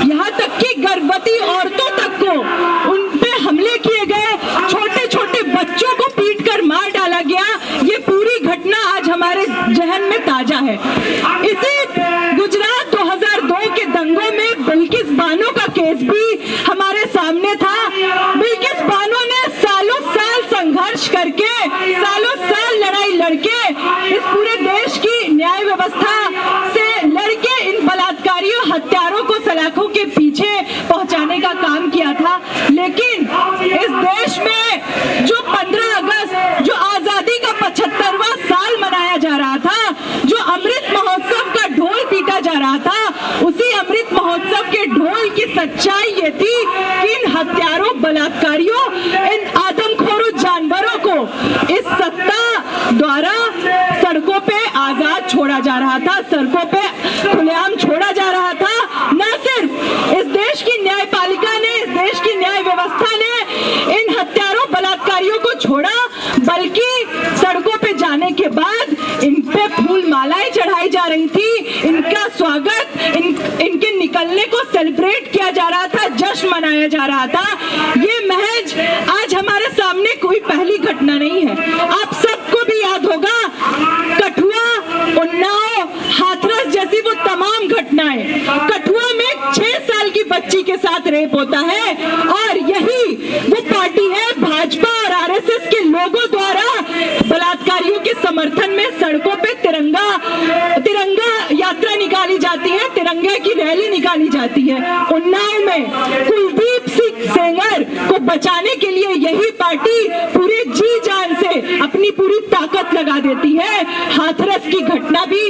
यहाँ तक कि गर्भवती औरतों तक को उन पे हमले किए गए, छोटे छोटे बच्चों को पीटकर मार डाला गया। ये पूरी घटना आज हमारे जहन में ताजा है। इसी गुजरात 2002 के दंगों में बिल्किस बानो का केस भी हमारे सामने था। बिल्किस बानो ने सालों साल संघर्ष करके, सालों साल लड़ाई लड़के इस पूरे देश की न्याय व्यवस्था से लड़के इन बलात्कारियों, हत्यारों को सलाखों के पीछे पहुंचाने का काम किया था। लेकिन इस देश में जो 15 अगस्त, जो आजादी का 75वां साल मनाया जा रहा था, जो अमृत महोत्सव का ढोल पीटा जा रहा था, उसी अमृत महोत्सव के ढोल की सच्चाई ये थी कि इन हत्यारों, बलात्कारियों, इन आदमखोरों जानवरों को इस सत्ता द्वारा सड़कों पे आजाद छोड़ा जा रहा था, सड़कों पे खुलेआम छोड़ा जा रहा था। न सिर्फ इस देश की न्यायपालिका ने, इस देश की न्याय व्यवस्था ने इन हत्यारों, बलात्कारियों को छोड़ा, बल्कि सड़कों पे जाने के बाद इन पे फूल मालाएं चढ़ाई जा रही थी, इनका स्वागत, इनके निकलने को सेलिब्रेट किया जा रहा था, जश्न मनाया जा रहा था। ये महज आज हमारे सामने कोई पहली घटना नहीं है। आप सबको भी याद होगा कठुआ, उन्नाव, हाथरस जैसी वो तमाम घटनाएं। कठुआ में 6 साल की बच्ची के साथ रेप होता है और यही वो पार्टी है, भाजपा और आरएसएस के लोगों द्वारा बलात्कारियों के समर्थन में सड़कों पे तिरंगा यात्रा निकाली जाती है, तिरंगे की रैली निकाली जाती है। उन्नाव में कुलदीप सिंह सेंगर को बचाने के लिए यही पार्टी पूरे जी जान से अपनी पूरी ताकत लगा देती है। हाथरस की घटना भी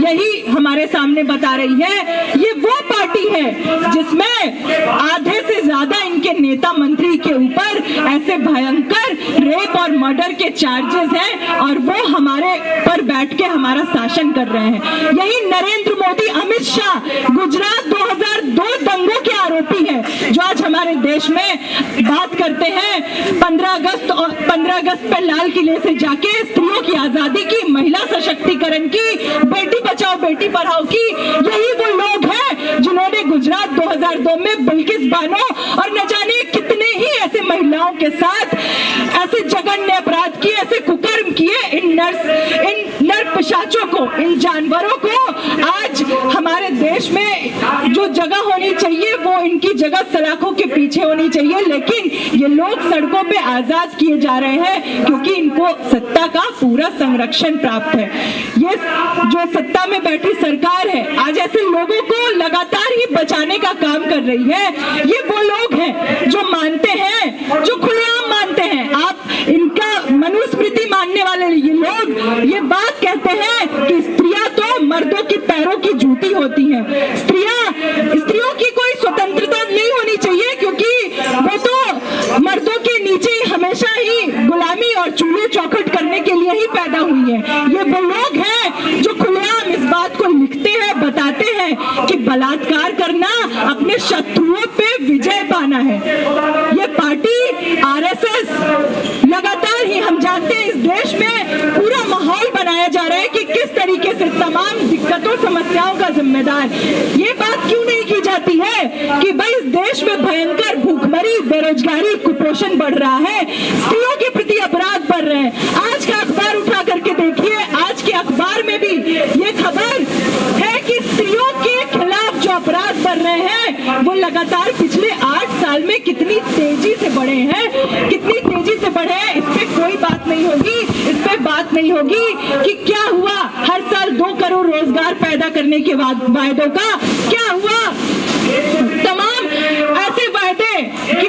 यही हमारे सामने बता रही है। ये वो पार्टी है जिसमें आधे से ज्यादा इनके नेता मंत्री के ऊपर ऐसे भयंकर रेप और मर्डर के चार्जेस हैं और वो हमारे पर बैठ के हमारा शासन कर रहे हैं। यही नरेंद्र मोदी, अमित शाह गुजरात 2002 दंगों के आरोपी हैं, जो आज हमारे देश में बात करते हैं 15 अगस्त पे लाल किले से जाके स्त्रियों की आजादी की, महिला सशक्तिकरण की, बेटी बचाओ बेटी पढ़ाओ की। यही वो लोग हैं जिन्होंने गुजरात 2002 में बिल्किस बानो और न जाने कितने ही ऐसे महिलाओं के साथ ऐसे जघन्य अपराध किए, ऐसे कुकर्म किए। इन नर पिशाचों को, इन जानवरों को आज हमारे देश में जो जगह होनी चाहिए वो इनकी जगह सलाखों के पीछे होनी चाहिए। लेकिन ये लोग सड़कों पे आजाद किए जा रहे हैं क्योंकि इनको सत्ता का पूरा संरक्षण प्राप्त है। ये जो सत्ता में बैठी सरकार है आज ऐसे लोगों को लगातार ही बचाने का काम कर रही है। ये वो लोग हैं जो मानते हैं, जो खुलेआम मानते हैं। आप इनका मनुस्मृति मानने वाले ये लोग ये बात कहते हैं कि स्त्रियां तो मर्दों की पैरों की जूती होती हैं। स्त्रियों की कोई स्वतंत्रता नहीं होनी चाहिए क्योंकि वो तो मर्दों के नीचे हमेशा ही गुलामी और चूल्हे चौखट करने के लिए ही पैदा हुई है। ये वो लोग हैं जो खुलेआम इस बात को लिखते हैं, बताते हैं कि बलात्कार करना अपने शत्रुओं पे विजय पाना है। ये पार्टी आरएसएस लगातार ही, हम जानते हैं इस देश में पूरा माहौल बनाया जा रहा है कि किस तरीके से तमाम दिक्कतों, समस्याओं का जिम्मेदार। ये बात क्यों नहीं की जाती है कि भाई इस देश में भयंकर भूखमरी, बेरोजगारी, कुपोषण बढ़ रहा है, स्त्रियों के प्रति अपराध बढ़ रहे हैं। आज का अखबार उठा करके देखिए, आज के अखबार में भी ये खबर है कि स्त्रियों के खिलाफ जो अपराध बढ़ रहे हैं वो लगातार पिछले 8 साल में कितनी तेजी से बढ़े हैं, कितनी तेजी से बढ़े हैं। इस पे कोई बात नहीं होगी, इस पे बात नहीं होगी कि क्या हुआ हर साल 2 करोड़ रोजगार पैदा करने के वायदों का, क्या हुआ तमाम ऐसे वायदे कि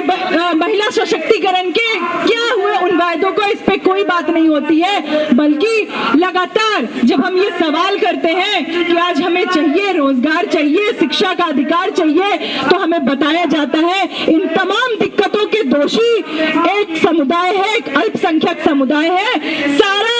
महिला सशक्तिकरण के, क्या हुए उन वायदों को। इस पे कोई बात नहीं होती है, बल्कि लगातार जब हम ये सवाल करते हैं कि आज हमें चाहिए रोजगार, चाहिए शिक्षा का अधिकार चाहिए, तो हमें बताया जाता है इन तमाम दिक्कतों के दोषी एक समुदाय है, एक अल्पसंख्यक समुदाय है। सारा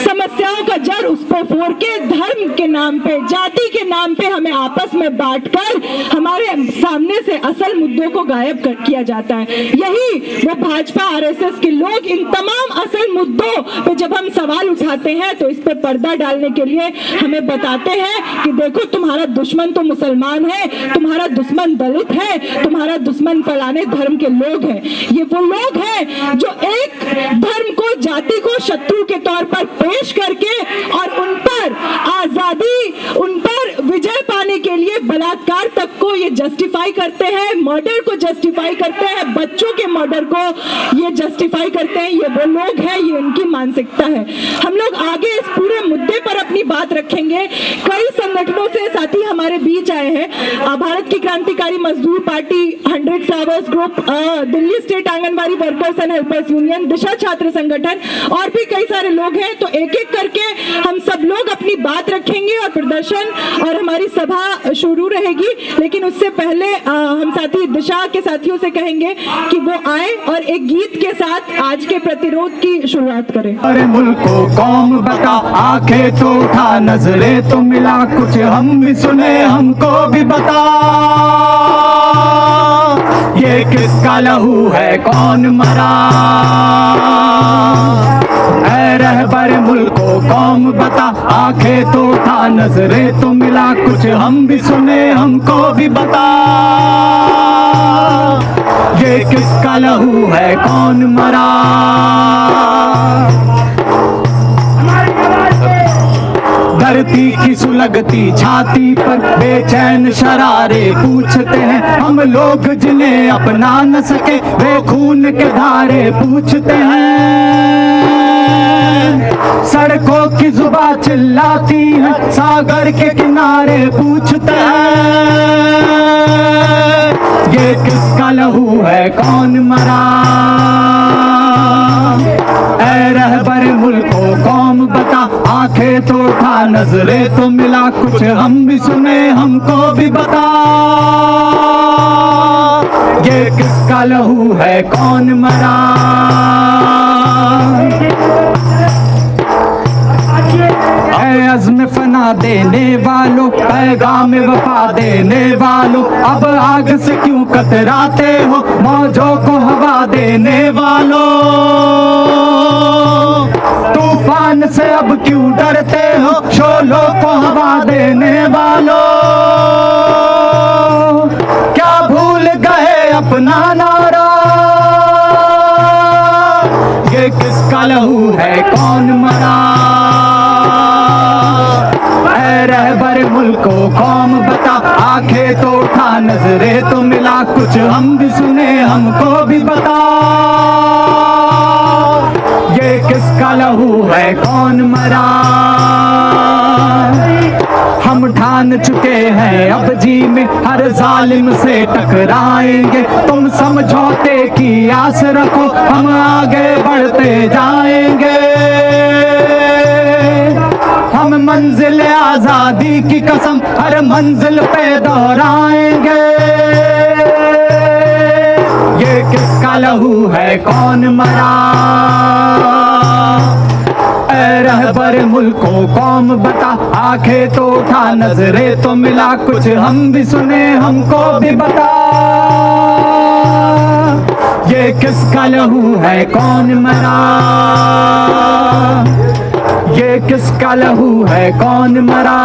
समस्या समस्याओं का जड़ उस पर फोड़ के धर्म के नाम पे, जाति के नाम पे हमें आपस में बांटकर हमारे सामने से असल मुद्दों को गायब किया जाता है। यही वो भाजपा आरएसएस के लोग इन तमाम असल मुद्दों पे जब हम सवाल उठाते हैं तो इस पे पर्दा डालने के लिए हमें बताते हैं कि देखो तुम्हारा दुश्मन तो मुसलमान है, तुम्हारा दुश्मन दलित है, तुम्हारा दुश्मन फलाने धर्म के लोग हैं। ये वो लोग हैं जो एक धर्म को, जाति को शत्रु के तौर पर पेश करके और उन पर आजादी, उन पर विजय पाने के लिए बलात्कार तक को ये जस्टिफाई करते हैं, मर्डर को जस्टिफाई करते हैं, बच्चों के मर्डर को ये जस्टिफाई करते हैं। ये वो लोग हैं, ये उनकी मानसिकता है। हम लोग आगे इस पूरे मुद्दे पर अपनी बात रखेंगे। कई संगठनों से साथी हमारे बीच आए हैं, भारत की Krantikari Mazdoor party, 100 flowers group, Delhi state anganwadi workers and helpers union, Disha Chhatra Sangathan और भी कई सारे लोग हैं। तो एक एक करके हम सब लोग अपनी बात रखेंगे और प्रदर्शन और हमारी सभा शुरू रहेगी। लेकिन उससे पहले हम साथी दिशा के साथियों से कहेंगे कि वो आए और एक गीत के साथ आज के प्रतिरोध की शुरुआत करें। अरे मुल्क को कौम बता, आंखें तो उठा, नजरें तो मिला, कुछ हम भी सुने, हमको भी बता। ये किसका लहू है, कौन मरा? ऐ रहबर मुल्क को कौम बता, आंखें तो उठा, नजरें तो मिला, कुछ हम भी सुने, हमको भी बता। ये किसका लहू है, कौन मरा? धरती की सुलगती छाती पर बेचैन शरारे पूछते हैं, हम लोग जिन्हें अपना न सके वे खून के धारे पूछते हैं। सड़कों की जुबां चिल्लाती है, सागर के किनारे पूछते हैं। ये किसका लहू है, कौन मरा? ऐ रहबर मुल्क को कौम बता, आंखें तो उठा, नजरें तो मिला, कुछ हम भी सुने, हमको भी बता। ये किसका लहू है, कौन मरा? ऐ अज़्म फना देने वालों, पैगाम वफा देने वालों, अब आग से क्यों कतराते हो, मौजों को हवा देने वालों। तूफान से अब क्यों डरते हो, शोलों को हवा देने वालों। क्या भूल गए अपना नारा? ये किसका लहू है, कौन मरा? ऐ रहबर मुल्क को कौम बता, आंखें तो उठा, नजरें तो मिला, कुछ हम भी सुने, हमको भी बता। ये किसका लहू है, कौन मरा? हम ठान चुके हैं अब जी में हर जालिम से टकराएंगे। तुम समझौते की आस रखो, हम आगे बढ़ते जाएंगे। हम मंजिल आजादी की कसम हर मंजिल पे दोहराएंगे। ये किसका लहू है, कौन मरा? ऐ रहबर मुल्क को कौम बता, आंखें तो उठा, नजरें तो मिला, कुछ हम भी सुने, हमको भी बता। ये किसका लहू है, कौन मरा? ये किसका लहू है, कौन मरा?